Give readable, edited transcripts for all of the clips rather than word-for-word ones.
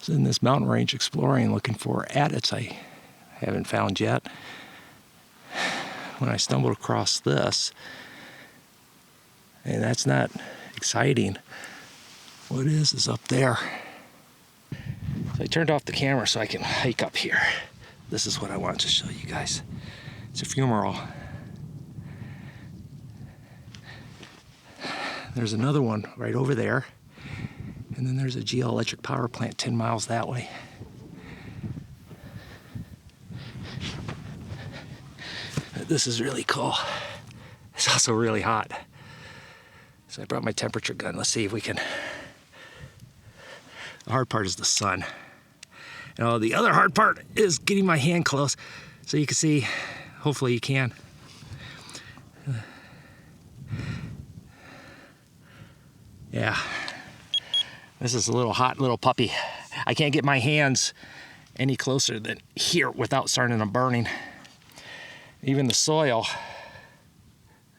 was in this mountain range exploring, looking for adits I haven't found yet, when I stumbled across this. And that's not exciting. What is up there. So I turned off the camera so I can hike up here. This is what I wanted to show you guys. It's a fumarole. There's another one right over there. And then there's a geoelectric power plant 10 miles that way. This is really cool. It's also really hot. So I brought my temperature gun. Let's see if we can. The hard part is the sun. And the other hard part is getting my hand close so you can see. Hopefully you can. Yeah. This is a little hot little puppy. I can't get my hands any closer than here without starting to burning. Even the soil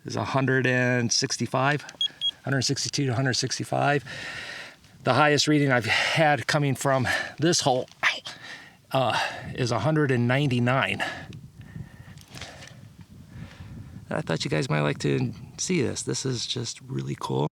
is 165, 162 to 165. The highest reading I've had coming from this hole is 199. I thought you guys might like to see this. This is just really cool.